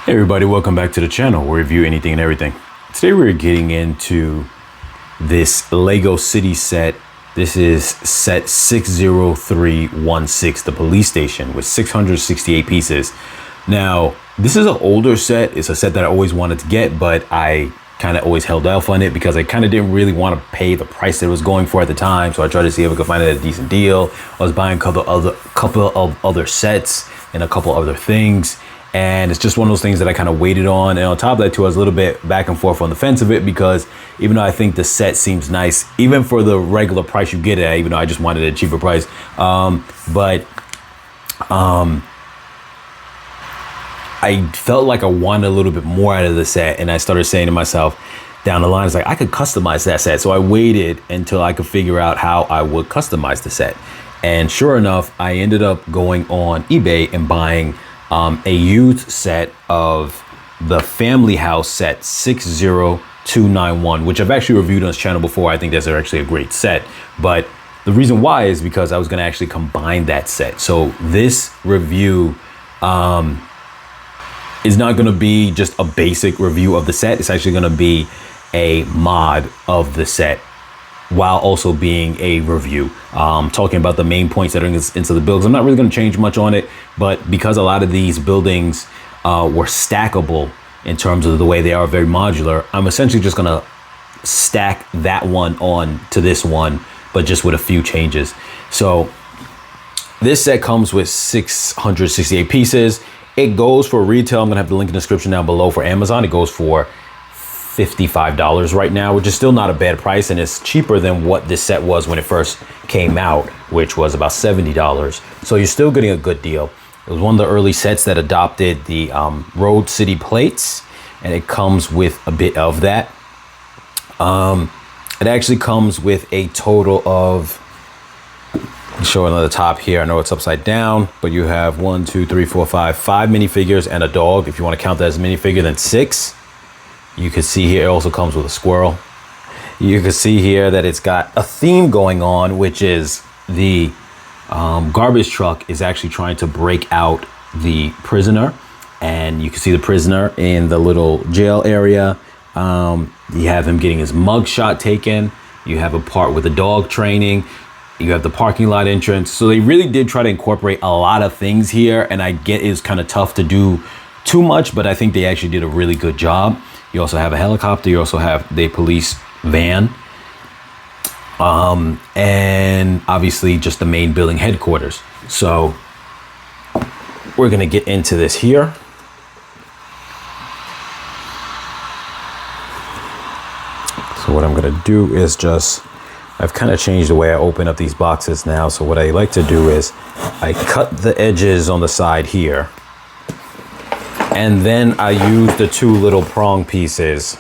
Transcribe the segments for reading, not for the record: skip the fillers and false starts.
Hey everybody, welcome back to the channel. We review anything and everything. Today we're getting into this Lego City set. This is set 60316, the police station, with 668 pieces. Now, this is an older set. It's a set that I always wanted to get, but I kind of always held off on it because I kind of didn't really want to pay the price that it was going for at the time. So I tried to see if I could find it at a decent deal. I was buying a couple of other sets and a couple other things. And it's just one of those things that I kind of waited on. And on top of that too, I was a little bit back and forth on the fence of it because even though I think the set seems nice, even for the regular price you get it at, even though I just wanted a cheaper price. I felt like I wanted a little bit more out of the set. And I started saying to myself down the line, it's like, I could customize that set. So I waited until I could figure out how I would customize the set. And sure enough, I ended up going on eBay and buying a used set of the Family House set 60291, which I've actually reviewed on this channel before. I think that's actually a great set. But the reason why is because I was going to actually combine that set. So this review is not going to be just a basic review of the set. It's actually going to be a mod of the set, while also being a review, talking about the main points that are into the builds. I'm not really going to change much on it, but because a lot of these buildings were stackable in terms of the way they are very modular, I'm essentially just going to stack that one on to this one, but just with a few changes. So this set comes with 668 pieces. It goes for retail. I'm going to have the link in the description down below for Amazon. It goes for $55 right now, which is still not a bad price, and it's cheaper than what this set was when it first came out, which was about $70. So you're still getting a good deal. It was one of the early sets that adopted the Road City plates, and it comes with a bit of that. It actually comes with a total of, I'll show it on the top here. I know it's upside down, but you have 5 minifigures and a dog. If you want to count that as a minifigure, then 6. You can see here, it also comes with a squirrel. You can see here that it's got a theme going on, which is the garbage truck is actually trying to break out the prisoner. And you can see the prisoner in the little jail area. You have him getting his mug shot taken. You have a part with the dog training. You have the parking lot entrance. So they really did try to incorporate a lot of things here. And I get it's kind of tough to do too much, but I think they actually did a really good job. You also have a helicopter. You also have the police van. And obviously just the main building headquarters. So we're going to get into this here. So what I'm going to do is I've kind of changed the way I open up these boxes now. So what I like to do is I cut the edges on the side here. And then I use the 2 little prong pieces.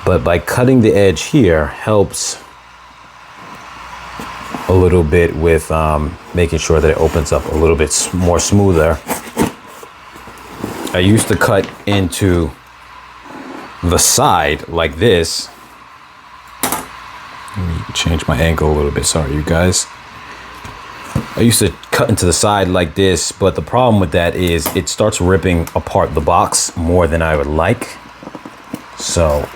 But by cutting the edge here helps a little bit with making sure that it opens up a little bit more smoother. I used to cut into the side like this. Let me change my angle a little bit. Sorry, you guys. I used to cut into the side like this, but the problem with that is it starts ripping apart the box more than I would like. So,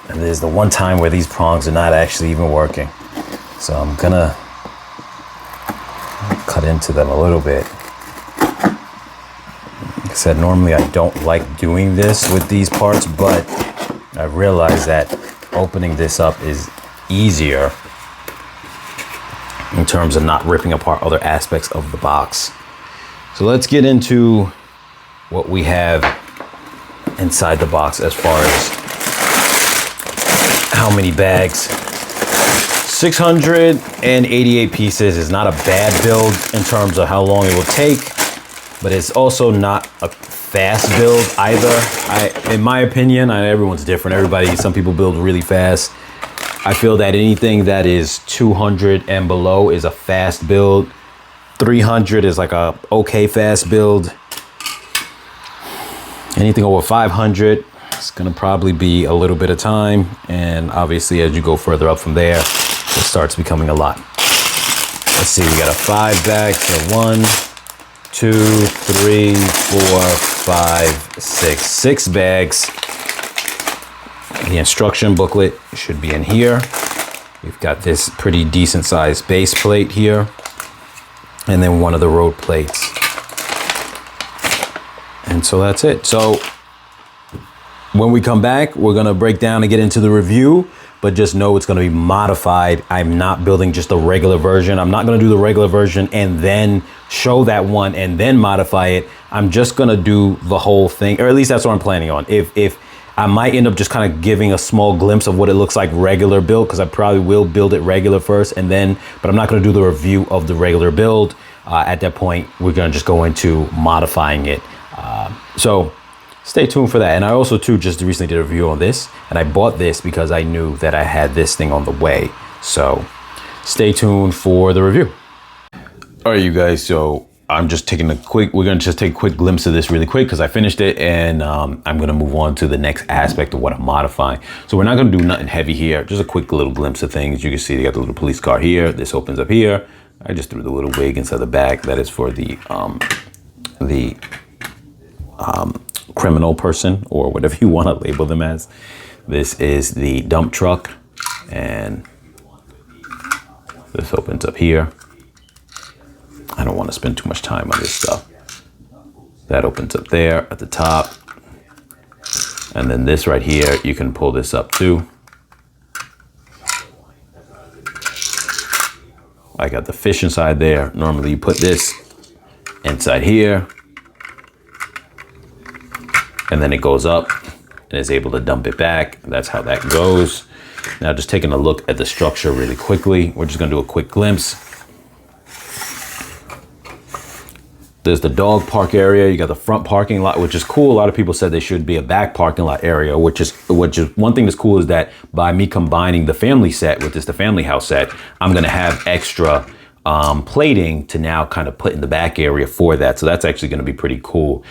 and there's the one time where these prongs are not actually even working. So I'm gonna cut into them a little bit. Like I said, normally I don't like doing this with these parts, but I realized that opening this up is easier in terms of not ripping apart other aspects of the box. So let's get into what we have inside the box as far as how many bags. 688 pieces is not a bad build in terms of how long it will take, but it's also not a fast build either. In my opinion, everyone's different. Some people build really fast. I feel that anything that is 200 and below is a fast build. 300 is like a okay fast build. Anything over 500, it's gonna probably be a little bit of time. And obviously as you go further up from there, it starts becoming a lot. Let's see, we got a 5 bag, so 1, 2, 3, 4, 5, 6 bags. The instruction booklet should be in here. We've got this pretty decent sized base plate here, and then one of the road plates. And so that's it. So when we come back, we're gonna break down and get into the review, but just know it's gonna be modified. I'm not building just a regular version. I'm not gonna do the regular version and then show that one and then modify it. I'm just gonna do the whole thing, or at least that's what I'm planning on. If I might end up just kind of giving a small glimpse of what it looks like regular build, because I probably will build it regular first and then, but I'm not gonna do the review of the regular build. At that point, we're gonna just go into modifying it. So stay tuned for that. And I also too just recently did a review on this, and I bought this because I knew that I had this thing on the way. So stay tuned for the review. All right, you guys, so I'm just taking we're gonna just take a quick glimpse of this really quick because I finished it, and I'm gonna move on to the next aspect of what I'm modifying. So we're not gonna do nothing heavy here, just a quick little glimpse of things. You can see they got the little police car here. This opens up here. I just threw the little wig inside the back. That is for the criminal person, or whatever you want to label them as. This is the dump truck, and this opens up here. I don't want to spend too much time on this stuff. That opens up there at the top, and then this right here, you can pull this up too. I got the fish inside there. Normally you put this inside here, and then it goes up and is able to dump it back. That's how that goes. Now just taking a look at the structure really quickly. We're just gonna do a quick glimpse. There's the dog park area. You got the front parking lot, which is cool. A lot of people said there should be a back parking lot area, which is one thing that's cool is that by me combining the family set with the family house set, I'm gonna have extra plating to now kind of put in the back area for that. So that's actually gonna be pretty cool.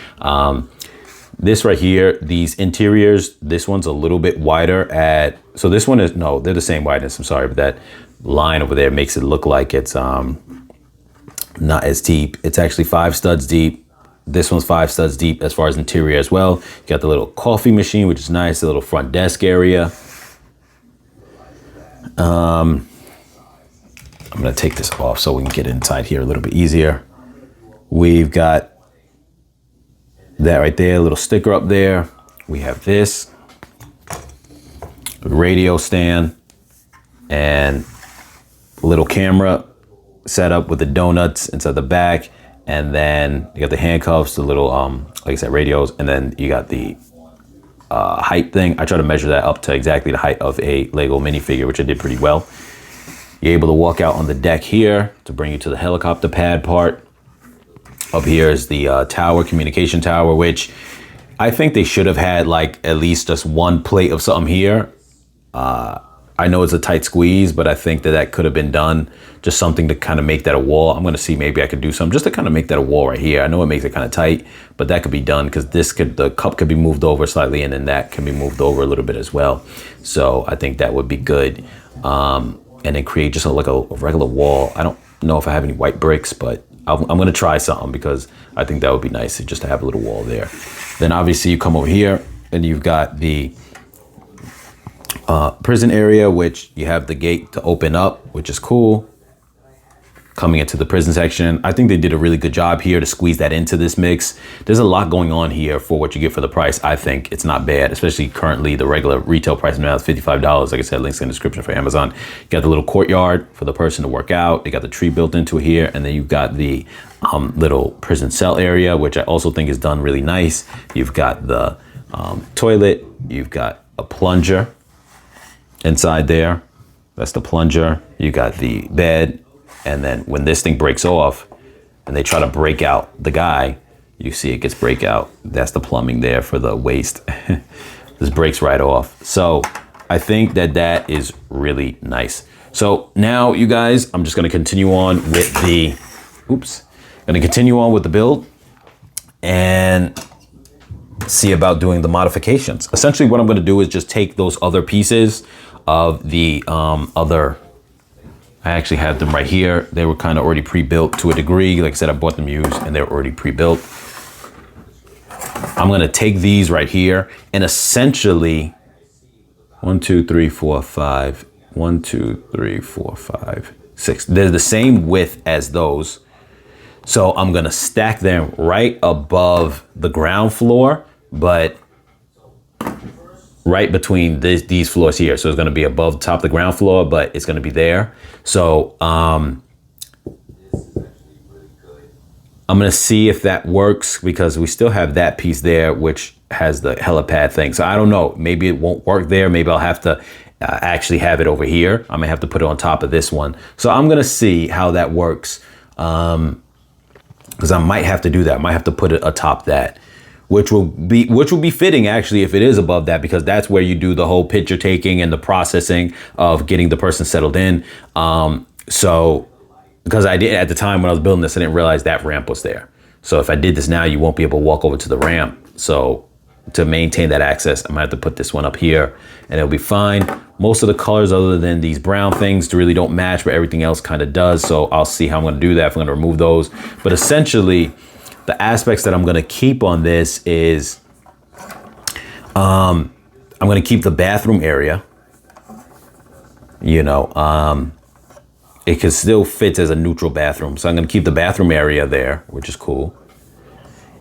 This right here, these interiors, this one's a little bit wider so this one is, no, they're the same wideness, I'm sorry, but that line over there makes it look like it's not as deep. It's actually 5 studs deep. This one's 5 studs deep as far as interior as well. You got the little coffee machine, which is nice, the little front desk area. I'm gonna take this off so we can get inside here a little bit easier. We've got that right there, a little sticker up there. We have this radio stand and little camera set up with the donuts inside the back, and then you got the handcuffs, the little like I said, radios, and then you got the height thing. I try to measure that up to exactly the height of a Lego minifigure, which I did pretty well. You're able to walk out on the deck here to bring you to the helicopter pad part. Up here is the tower, communication tower, which I think they should have had like at least just one plate of something here. I know it's a tight squeeze, but I think that could have been done. Just something to kind of make that a wall. I'm gonna see, maybe I could do something just to kind of make that a wall right here. I know it makes it kind of tight, but that could be done because the cup could be moved over slightly, and then that can be moved over a little bit as well. So I think that would be good. And then create just like a regular wall. I don't know if I have any white bricks, but I'm gonna try something because I think that would be nice just to have a little wall there. Then obviously you come over here and you've got the prison area, which you have the gate to open up, which is cool. Coming into the prison section, I think they did a really good job here to squeeze that into this mix. There's a lot going on here for what you get for the price. I think it's not bad, especially currently the regular retail price now is $55. Like I said, links in the description for Amazon. You got the little courtyard for the person to work out. They got the tree built into here, and then you've got the little prison cell area, which I also think is done really nice. You've got the toilet. You've got a plunger inside there. That's the plunger. You got the bed. And then when this thing breaks off and they try to break out the guy, you see it gets break out. That's the plumbing there for the waste. This breaks right off. So I think that is really nice. So now you guys, I'm just gonna continue on with the, build and see about doing the modifications. Essentially what I'm gonna do is just take those other pieces of the other I actually have them right here. They were kind of already pre-built to a degree. Like I said, I bought them used and they're already pre-built. I'm gonna take these right here and essentially 1, 2, 3, 4, 5, 1, 2, 3, 4, 5, 6. They're the same width as those. So I'm gonna stack them right above the ground floor, but right between these floors here. So it's gonna be above top of the ground floor, but it's gonna be there. So I'm gonna see if that works because we still have that piece there, which has the helipad thing. So I don't know, maybe it won't work there. Maybe I'll have to actually have it over here. I may have to put it on top of this one. So I'm gonna see how that works. Because I might have to do that. I might have to put it atop that, which will be fitting actually if it is above that, because that's where you do the whole picture taking and the processing of getting the person settled in. So because I did at the time when I was building this, I didn't realize that ramp was there. So if I did this now, you won't be able to walk over to the ramp. So to maintain that access, I might have to put this one up here and it'll be fine. Most of the colors other than these brown things really don't match, but everything else kind of does. So I'll see how I'm going to do that, if I'm going to remove those. But essentially the aspects that I'm going to keep on this is I'm going to keep the bathroom area. You know, it can still fit as a neutral bathroom. So I'm going to keep the bathroom area there, which is cool.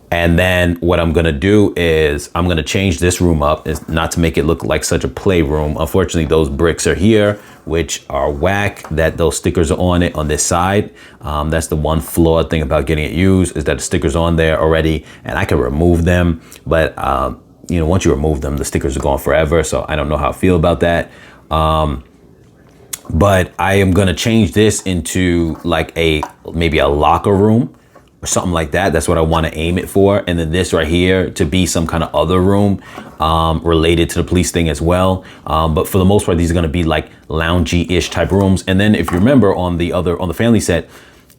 And then what I'm going to do is I'm going to change this room up, is not to make it look like such a playroom. Unfortunately, those bricks are here, which are whack, that those stickers are on it on this side. That's the one flawed thing about getting it used, is that the stickers on there already and I can remove them. But, you know, once you remove them, the stickers are gone forever. So I don't know how I feel about that. But I am going to change this into like maybe a locker room or something like that. That's what I want to aim it for. And then this right here to be some kind of other room related to the police thing as well. But for the most part, these are going to be like loungy-ish type rooms. And then if you remember on the family set,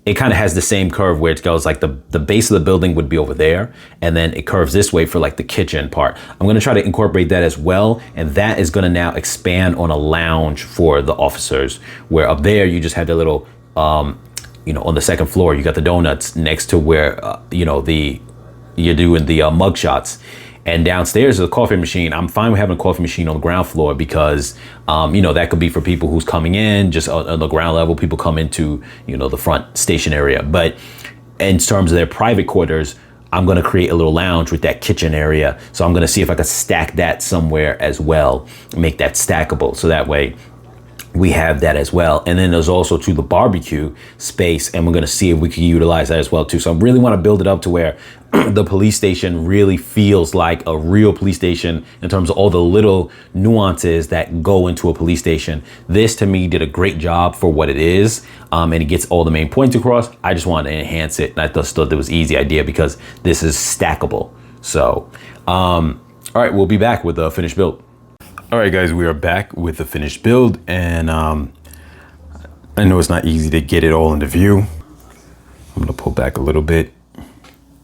it kind of has the same curve where it goes like the base of the building would be over there. And then it curves this way for like the kitchen part. I'm going to try to incorporate that as well. And that is going to now expand on a lounge for the officers, where up there you just had the little, you know, on the second floor, you got the donuts next to where, you know, you're doing the mug shots. And downstairs is a coffee machine. I'm fine with having a coffee machine on the ground floor because, you know, that could be for people who's coming in just on the ground level. People come into, you know, the front station area. But in terms of their private quarters, I'm going to create a little lounge with that kitchen area. So I'm going to see if I could stack that somewhere as well, make that stackable. So that way we have that as well. And then there's also the barbecue space, and we're going to see if we can utilize that as well too. So I really want to build it up to where the police station really feels like a real police station in terms of all the little nuances that go into a police station. This to me did a great job for what it is, and it gets all the main points across. I just wanted to enhance it, and I just thought that was an easy idea because this is stackable. So all right, we'll be back with the finished build. All right, guys, we are back with the finished build, and I know it's not easy to get it all into view. I'm gonna pull back a little bit,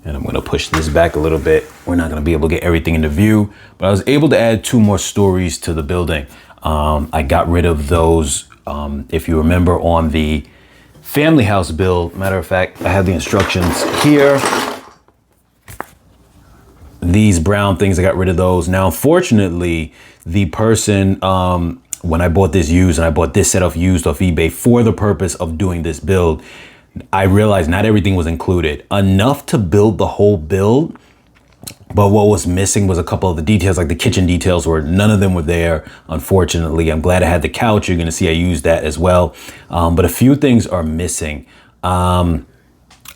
and I'm gonna push this back a little bit. We're not gonna be able to get everything into view, but I was able to add 2 more stories to the building. I got rid of those, if you remember on the family house build. Matter of fact, I have the instructions here. These brown things, I got rid of those. Now, unfortunately, the person, when I bought this used, and I bought this set of used off eBay for the purpose of doing this build, I realized not everything was included. Enough to build the whole build, but what was missing was a couple of the details, like the kitchen details, where none of them were there, unfortunately. I'm glad I had the couch. You're gonna see I used that as well. But a few things are missing.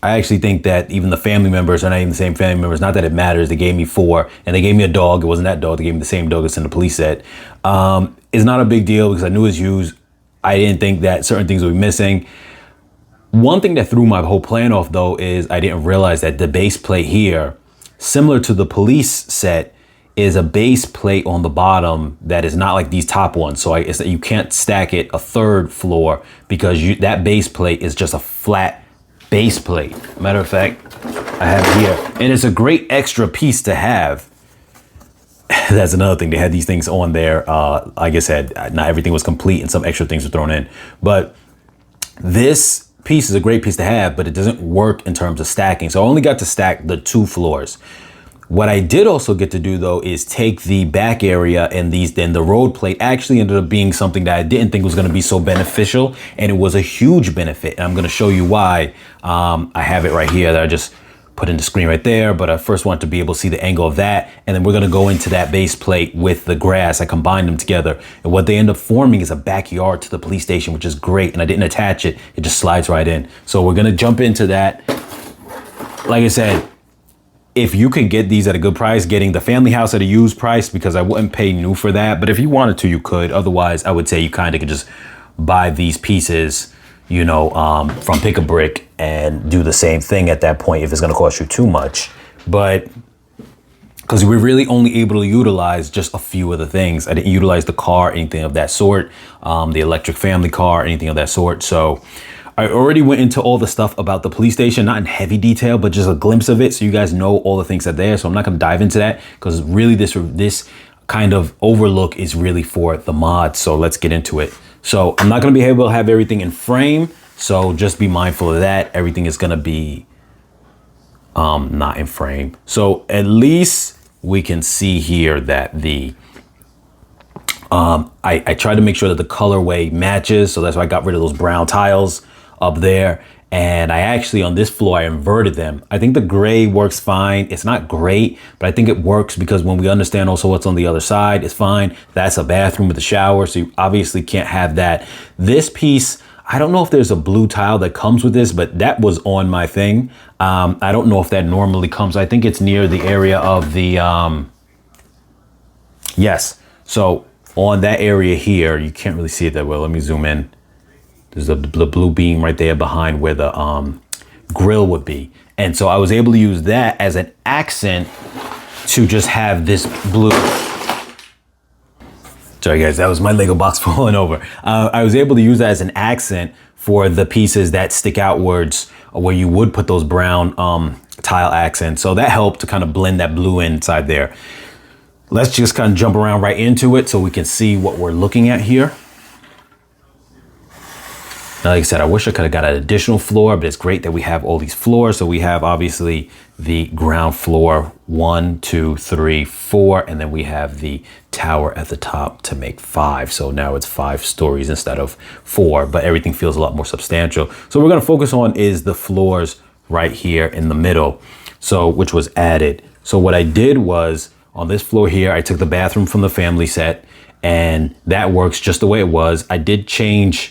I actually think that even the family members are not even the same family members. Not that it matters. They gave me 4, and they gave me a dog. It wasn't that dog. They gave me the same dog that's in the police set. It's not a big deal because I knew it was used. I didn't think that certain things would be missing. One thing that threw my whole plan off, though, is I didn't realize that the base plate here, similar to the police set, is a base plate on the bottom that is not like these top ones. So you can't stack it a 3rd floor because that base plate is just a flat base plate. Matter of fact, I have it here, and it's a great extra piece to have. That's another thing. They had these things on there. Like I said, not everything was complete and some extra things were thrown in, but This piece is a great piece to have, but it doesn't work in terms of stacking. So I only got to stack the 2 floors. What I did also get to do though is take the back area, and then the road plate actually ended up being something that I didn't think was going to be so beneficial, and it was a huge benefit. And I'm going to show you why. I have it right here that I just put in the screen right there, but I first want to be able to see the angle of that, and then we're going to go into that base plate with the grass. I combined them together, and what they end up forming is a backyard to the police station, which is great. And I didn't attach it, it just slides right in. So we're going to jump into that. Like I said, if you can get these at a good price, getting the family house at a used price, because I wouldn't pay new for that. But if you wanted to, you could. Otherwise, I would say you kind of could just buy these pieces, you know, from Pick a Brick and do the same thing at that point if it's going to cost you too much. But because we're really only able to utilize just a few of the things. I didn't utilize the car, anything of that sort, the electric family car, anything of that sort. So I already went into all the stuff about the police station, not in heavy detail, but just a glimpse of it, so you guys know all the things that are there. So I'm not going to dive into that, because really this kind of overlook is really for the mods. So let's get into it. So I'm not going to be able to have everything in frame, so just be mindful of that. Everything is going to be not in frame. So at least we can see here that the I tried to make sure that the colorway matches, so that's why I got rid of those brown tiles up there. And I actually, on this floor, I inverted them. I think the gray works fine. It's not great, but I think it works because when we understand also what's on the other side, it's fine. That's a bathroom with a shower, so you obviously can't have that. This piece, I don't know if there's a blue tile that comes with this, but that was on my thing. I don't know if that normally comes. I think it's near the area of the, yes. So on that area here, you can't really see it that well. Let me zoom in. There's the blue beam right there behind where the grill would be. And so I was able to use that as an accent to just have this blue. Sorry guys, that was my Lego box falling over. I was able to use that as an accent for the pieces that stick outwards, where you would put those brown tile accents. So that helped to kind of blend that blue inside there. Let's just kind of jump around right into it so we can see what we're looking at here. Now, like I said, I wish I could have got an additional floor, but it's great that we have all these floors. So we have obviously the ground floor, 1, 2, 3, 4, and then we have the tower at the top to make 5. So now it's 5 stories instead of 4, but everything feels a lot more substantial. So what we're gonna focus on is the floors right here in the middle, so which was added. So what I did was, on this floor here, I took the bathroom from the family set, and that works just the way it was. I did change,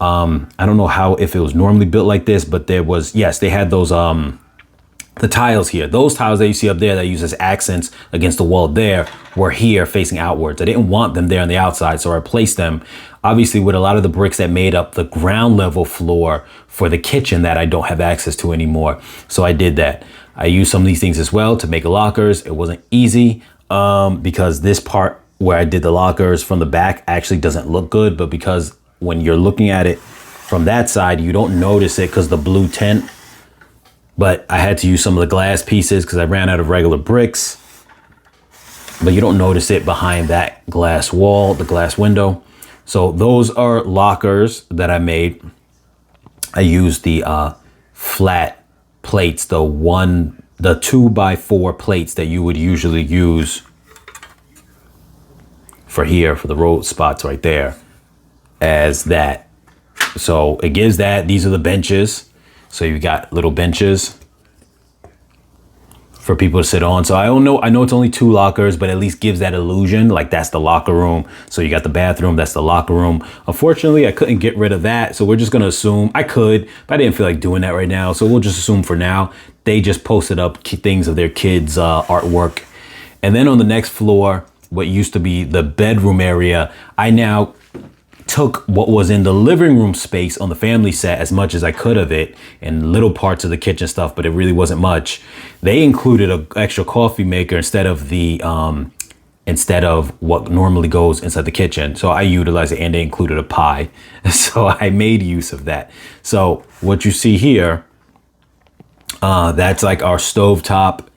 I don't know how, if it was normally built like this, but there was, yes, they had those, the tiles here. Those tiles that you see up there that I use as accents against the wall there were here facing outwards. I didn't want them there on the outside, so I replaced them, obviously, with a lot of the bricks that made up the ground level floor for the kitchen that I don't have access to anymore. So I did that. I used some of these things as well to make lockers. It wasn't easy because this part where I did the lockers from the back actually doesn't look good, but because when you're looking at it from that side, you don't notice it because the blue tint. But I had to use some of the glass pieces because I ran out of regular bricks. But you don't notice it behind that glass wall, the glass window. So those are lockers that I made. I used the flat plates, the 2x4 plates that you would usually use for here, for the road spots right there, as that. So it gives that. These are the benches. So you got little benches for people to sit on. So I know it's only 2 lockers, but at least gives that illusion, like that's the locker room. So you got the bathroom, that's the locker room. Unfortunately, I couldn't get rid of that. So we're just gonna assume, I could, but I didn't feel like doing that right now. So we'll just assume for now, they just posted up things of their kids' artwork. And then on the next floor, what used to be the bedroom area, I now took what was in the living room space on the family set as much as I could of it, and little parts of the kitchen stuff, but it really wasn't much. They included an extra coffee maker instead of what normally goes inside the kitchen. So I utilized it, and they included a pie. So I made use of that. So what you see here, that's like our stovetop,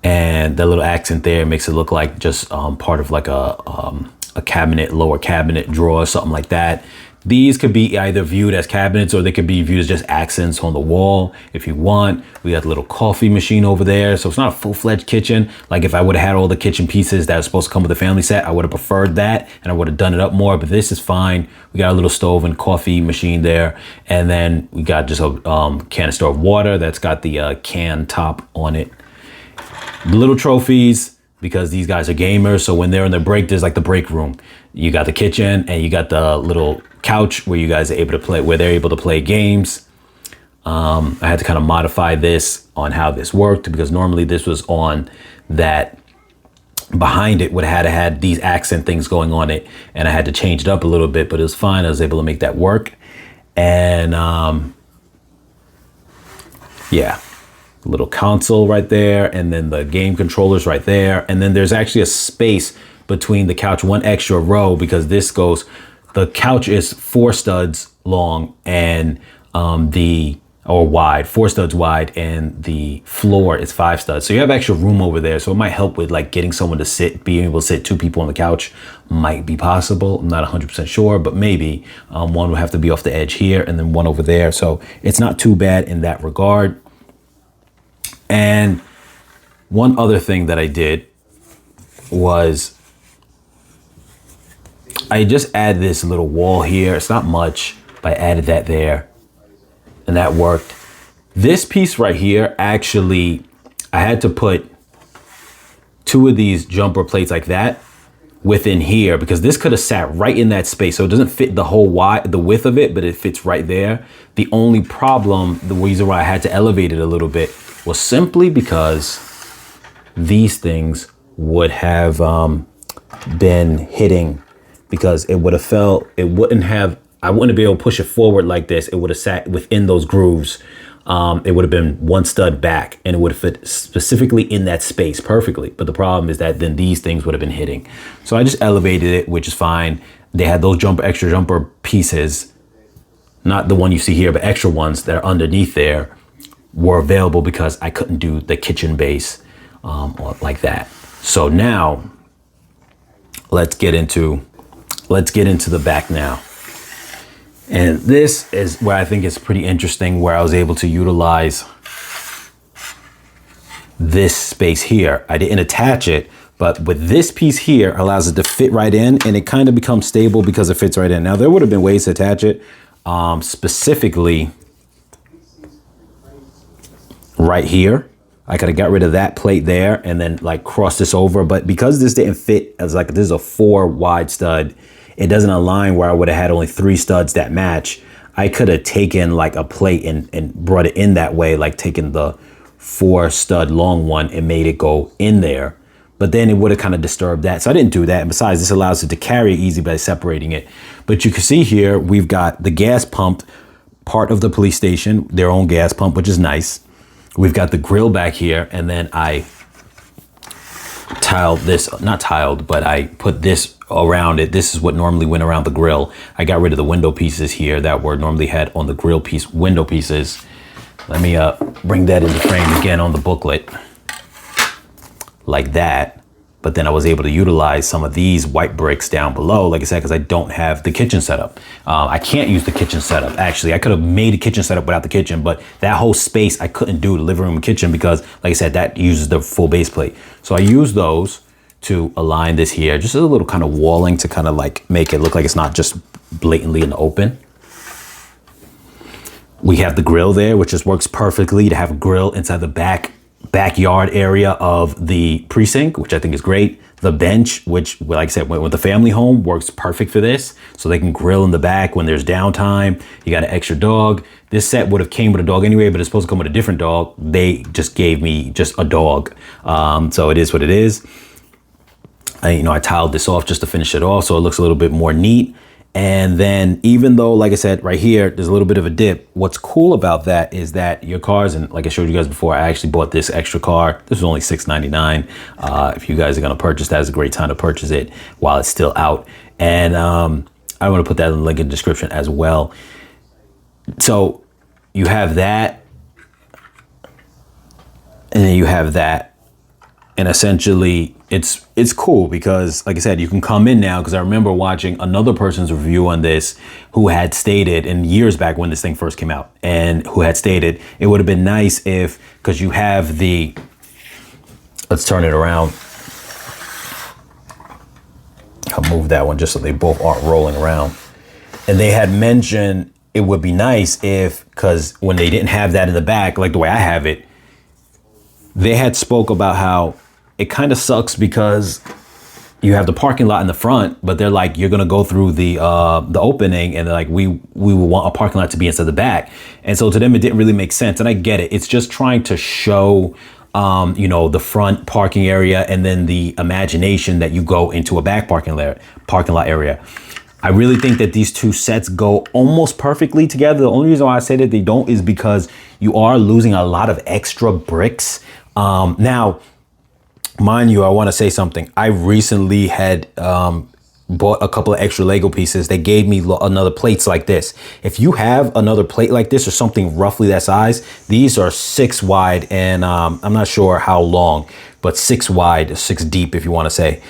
and the little accent there makes it look like just part of like a cabinet, lower cabinet drawer, something like that. These could be either viewed as cabinets or they could be viewed as just accents on the wall if you want. We got a little coffee machine over there. So it's not a full-fledged kitchen. Like if I would have had all the kitchen pieces that are supposed to come with the family set, I would have preferred that and I would have done it up more, but this is fine. We got a little stove and coffee machine there. And then we got just a canister of water that's got the can top on it. The little trophies, because these guys are gamers. So when they're in their break, there's like the break room. You got the kitchen and you got the little couch where you guys are able to play, where they're able to play games. I had to kind of modify this on how this worked because normally this was on that behind it would have had these accent things going on it. And I had to change it up a little bit, but it was fine. I was able to make that work. And yeah. Little console right there, and then the game controllers right there, and then there's actually a space between the couch, one extra row, because this goes, the couch is 4 studs long and wide, 4 studs wide, and the floor is 5 studs, so you have extra room over there. So it might help with like getting someone to sit, being able to sit 2 people on the couch might be possible. I'm not 100% sure, but maybe one would have to be off the edge here and then one over there, so it's not too bad in that regard. And one other thing that I did was I just added this little wall here. It's not much, but I added that there and that worked. This piece right here, actually, I had to put 2 of these jumper plates like that within here because this could have sat right in that space. So it doesn't fit the whole the width of it, but it fits right there. The only problem, the reason why I had to elevate it a little bit was simply because these things would have been hitting, because it would have felt, I wouldn't be able to push it forward like this. It would have sat within those grooves. It would have been 1 stud back and it would have fit specifically in that space perfectly. But the problem is that then these things would have been hitting. So I just elevated it, which is fine. They had those extra jumper pieces, not the one you see here, but extra ones that are underneath there, were available because I couldn't do the kitchen base like that. So now let's get into the back now. And this is where I think it's pretty interesting, where I was able to utilize this space here. I didn't attach it, but with this piece here allows it to fit right in, and it kind of becomes stable because it fits right in. Now there would have been ways to attach it, specifically right here. I could have got rid of that plate there and then like cross this over, but because this didn't fit, as like this is a 4 wide stud, it doesn't align where I would have had only 3 studs that match. I could have taken like a plate and brought it in that way, like taken the 4 stud long one and made it go in there, but then it would have kind of disturbed that. So I didn't do that. And besides, this allows it to carry easy by separating it. But you can see here, we've got the gas pump, part of the police station, their own gas pump, which is nice. We've got the grill back here, and then I tiled this, not tiled, but I put this around it. This is what normally went around the grill. I got rid of the window pieces here that were normally had on the grill piece, window pieces. Let me bring that into frame again on the booklet like that. But then I was able to utilize some of these white bricks down below, like I said, because I don't have the kitchen setup. I can't use the kitchen setup. Actually, I could have made a kitchen setup without the kitchen, but that whole space I couldn't do, the living room and kitchen, because like I said, that uses the full base plate. So I use those to align this here, just a little kind of walling to kind of like make it look like it's not just blatantly in the open. We have the grill there, which just works perfectly to have a grill inside the backyard area of the precinct, which I think is great. The bench, which like I said, with the family home, works perfect for this. So they can grill in the back when there's downtime. You got an extra dog. This set would have came with a dog anyway, but it's supposed to come with a different dog. They just gave me just a dog. So it is what it is. I tiled this off just to finish it off, so it looks a little bit more neat. And then even though, like I said, right here, there's a little bit of a dip. What's cool about that is that your cars, and like I showed you guys before, I actually bought this extra car. This was only $6.99. If you guys are going to purchase that, it's a great time to purchase it while it's still out. And I want to put that in the link in the description as well. So you have that, and then you have that. And essentially, it's cool because, like I said, you can come in now, because I remember watching another person's review on this who had stated, in years back when this thing first came out, and who had stated it would have been nice if, because you have the, let's turn it around. I'll move that one just so they both aren't rolling around. And they had mentioned it would be nice if, because when they didn't have that in the back, like the way I have it, they had spoke about how it kind of sucks because you have the parking lot in the front, but they're like, you're gonna go through the opening, and they're like, we would want a parking lot to be inside the back. And so to them, it didn't really make sense. And I get it. It's just trying to show, you know, the front parking area and then the imagination that you go into a back parking lot area. I really think that these two sets go almost perfectly together. The only reason why I say that they don't is because you are losing a lot of extra bricks. Now, mind you, I want to say something. I recently had bought a couple of extra Lego pieces. They gave me another plates like this. If you have another plate like this or something roughly that size, these are 6 wide and I'm not sure how long, but 6 wide, 6 deep if you want to say.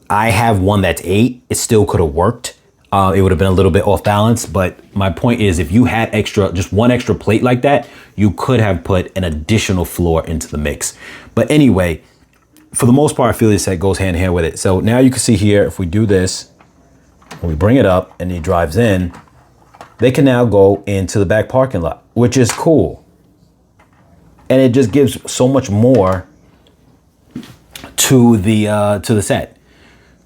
I have one that's 8. It still could have worked. It would have been a little bit off balance, but my point is, if you had just one extra plate like that, you could have put an additional floor into the mix. But anyway, for the most part, I feel this set goes hand in hand with it. So now you can see here, if we do this, when we bring it up and he drives in, they can now go into the back parking lot, which is cool. And it just gives so much more to the set.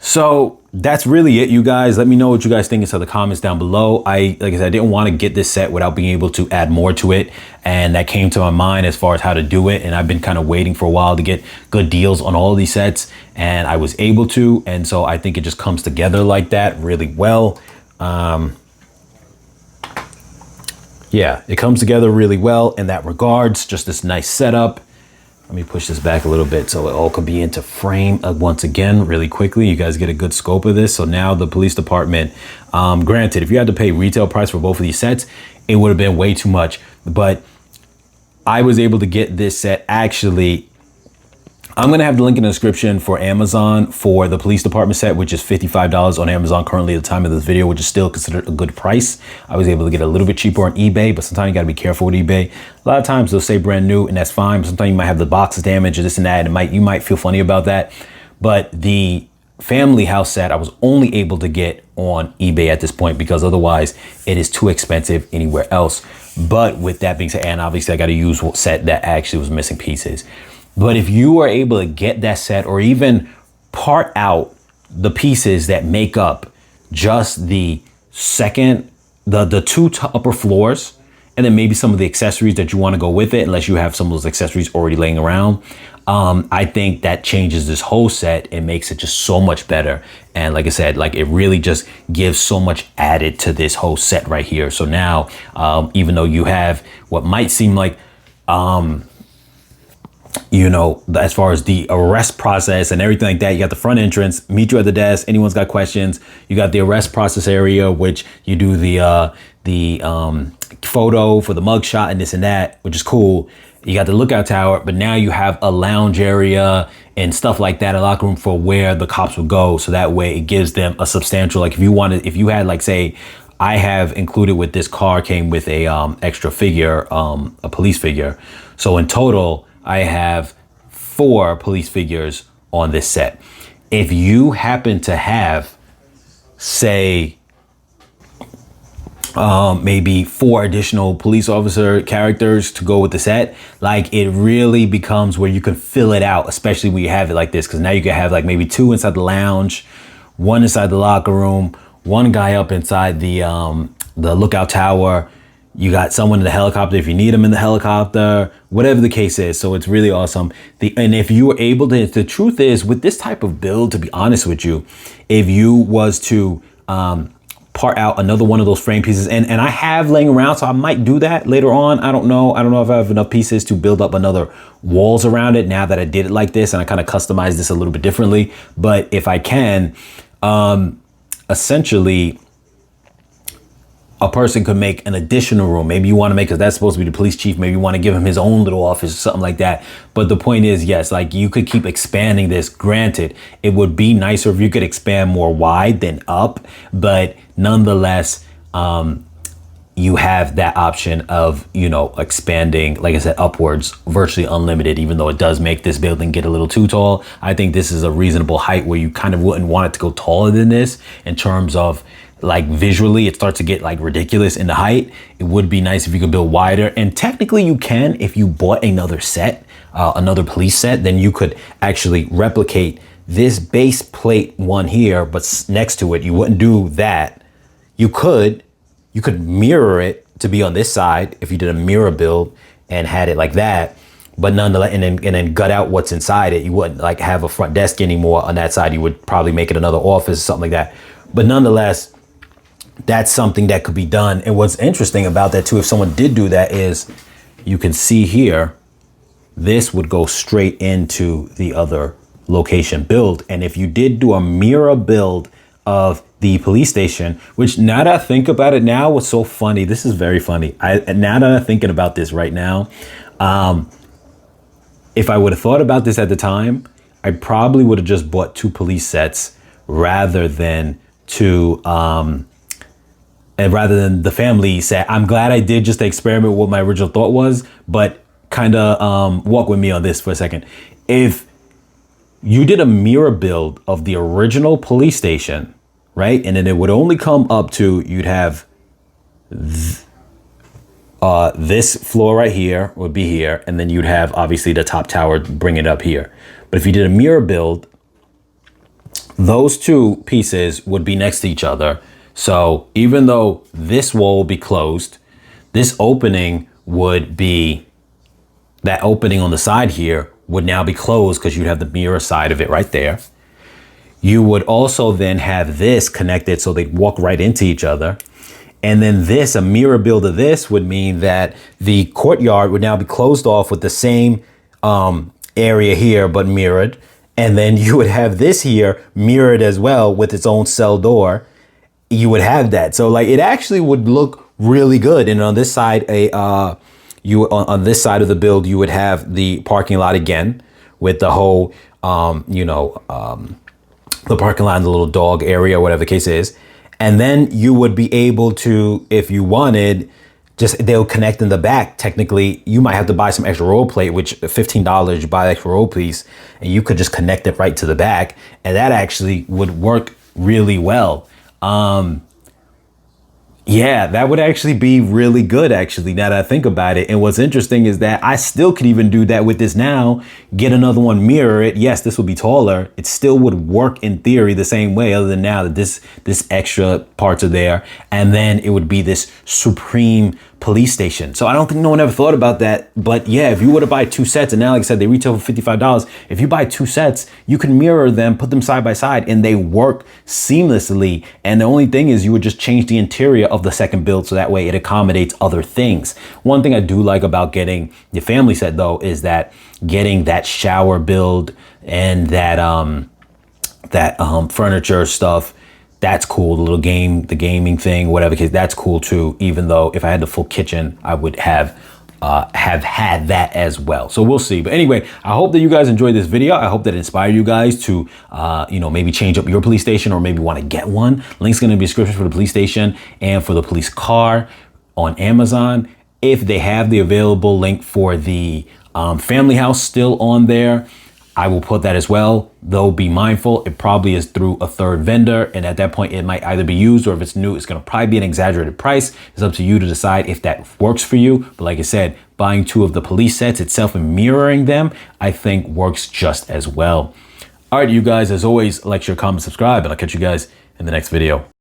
So that's really it, you guys. Let me know what you guys think inside the comments down below. Like I said, I didn't want to get this set without being able to add more to it. And that came to my mind as far as how to do it. And I've been kind of waiting for a while to get good deals on all of these sets. And I was able to. And so I think it just comes together like that really well. Yeah, it comes together really well in that regards. Just this nice setup. Let me push this back a little bit so it all could be into frame once again really quickly. You guys get a good scope of this. So now the police department, granted, if you had to pay retail price for both of these sets, it would have been way too much. But I was able to get this set actually. I'm going to have the link in the description for Amazon for the police department set, which is $55 on Amazon currently at the time of this video, which is still considered a good price. I was able to get a little bit cheaper on eBay, but sometimes you got to be careful with eBay. A lot of times they'll say brand new and that's fine. But sometimes you might have the boxes damaged or this and that, and you might feel funny about that. But the family house set I was only able to get on eBay at this point because otherwise it is too expensive anywhere else. But with that being said, and obviously I got to use a set that actually was missing pieces. But if you are able to get that set or even part out the pieces that make up just the two upper floors, and then maybe some of the accessories that you want to go with it, unless you have some of those accessories already laying around, I think that changes this whole set and makes it just so much better. And like I said, like it really just gives so much added to this whole set right here. So now, even though you have what might seem like, you know, as far as the arrest process and everything like that, you got the front entrance, meet you at the desk. Anyone's got questions. You got the arrest process area, which you do the photo for the mugshot and this and that, which is cool. You got the lookout tower, but now you have a lounge area and stuff like that, a locker room for where the cops would go. So that way it gives them a substantial, like if you had like, say, I have included with this car came with a extra figure, a police figure. So in total, I have 4 police figures on this set. If you happen to have, say, maybe 4 additional police officer characters to go with the set, like it really becomes where you can fill it out, especially when you have it like this, because now you can have like maybe 2 inside the lounge, 1 inside the locker room, 1 guy up inside the lookout tower. You got someone in the helicopter if you need them in the helicopter, whatever the case is. So it's really awesome. And if you were able to, the truth is with this type of build, to be honest with you, if you was to part out another one of those frame pieces, and I have laying around, so I might do that later on. I don't know if I have enough pieces to build up another walls around it now that I did it like this and I kind of customized this a little bit differently. But if I can, essentially, a person could make an additional room. Maybe you want to make, because that's supposed to be the police chief, maybe you want to give him his own little office or something like that. But the point is, yes, like you could keep expanding this. Granted, it would be nicer if you could expand more wide than up, but nonetheless, you have that option of, you know, expanding, like I said, upwards, virtually unlimited, even though it does make this building get a little too tall. I think this is a reasonable height where you kind of wouldn't want it to go taller than this in terms of, like, visually it starts to get like ridiculous in the height. It would be nice if you could build wider, and technically you can. If you bought another set, another police set, then you could actually replicate this base plate one here, but next to it, you wouldn't do that. You could mirror it to be on this side if you did a mirror build and had it like that, but nonetheless, and then gut out what's inside it. You wouldn't like have a front desk anymore on that side. You would probably make it another office or something like that. But nonetheless, that's something that could be done. And what's interesting about that too, if someone did do that, is you can see here, this would go straight into the other location build. And if you did do a mirror build of the police station, which now that I think about it now, what's so funny, this is very funny. Now that I'm thinking about this right now, if I would have thought about this at the time, I probably would have just bought 2 police sets rather than the family set. I'm glad I did just experiment with what my original thought was, but kind of walk with me on this for a second. If you did a mirror build of the original police station, right? And then it would only come up to, you'd have this floor right here would be here. And then you'd have obviously the top tower, bring it up here. But if you did a mirror build, those 2 pieces would be next to each other. So even though this wall will be closed, this opening would be, that opening on the side here would now be closed because you'd have the mirror side of it right there. You would also then have this connected so they'd walk right into each other. And then this, a mirror build of this would mean that the courtyard would now be closed off with the same area here, but mirrored. And then you would have this here mirrored as well with its own cell door. You would have that. So like it actually would look really good. And on this side, on this side of the build, you would have the parking lot again with the whole, the parking lot and the little dog area, whatever the case is. And then you would be able to, if you wanted, just they'll connect in the back. Technically, you might have to buy some extra roll plate, which $15, you buy the extra roll piece, and you could just connect it right to the back. And that actually would work really well. Yeah, that would actually be really good, actually, now that I think about it. And what's interesting is that I still could even do that with this now, get another one, mirror it. Yes, this will be taller. It still would work in theory the same way, other than now that this extra parts are there. And then it would be this supreme police station. So I don't think no one ever thought about that. But yeah, if you were to buy 2 sets, and now, like I said, they retail for $55. If you buy 2 sets, you can mirror them, put them side by side, and they work seamlessly. And the only thing is you would just change the interior of the second build so that way it accommodates other things. One thing I do like about getting the family set though is that getting that shower build and that furniture stuff, that's cool. The gaming thing, whatever case, that's cool too. Even though if I had the full kitchen, I would have had that as well. So we'll see. But anyway, I hope that you guys enjoyed this video. I hope that it inspired you guys to, maybe change up your police station or maybe want to get one. Link's going to be in the description for the police station and for the police car on Amazon. If they have the available link for the family house still on there, I will put that as well. Though be mindful, it probably is through a third vendor. And at that point, it might either be used, or if it's new, it's going to probably be an exaggerated price. It's up to you to decide if that works for you. But like I said, buying 2 of the police sets itself and mirroring them, I think works just as well. All right, you guys, as always, like, share, comment, subscribe, and I'll catch you guys in the next video.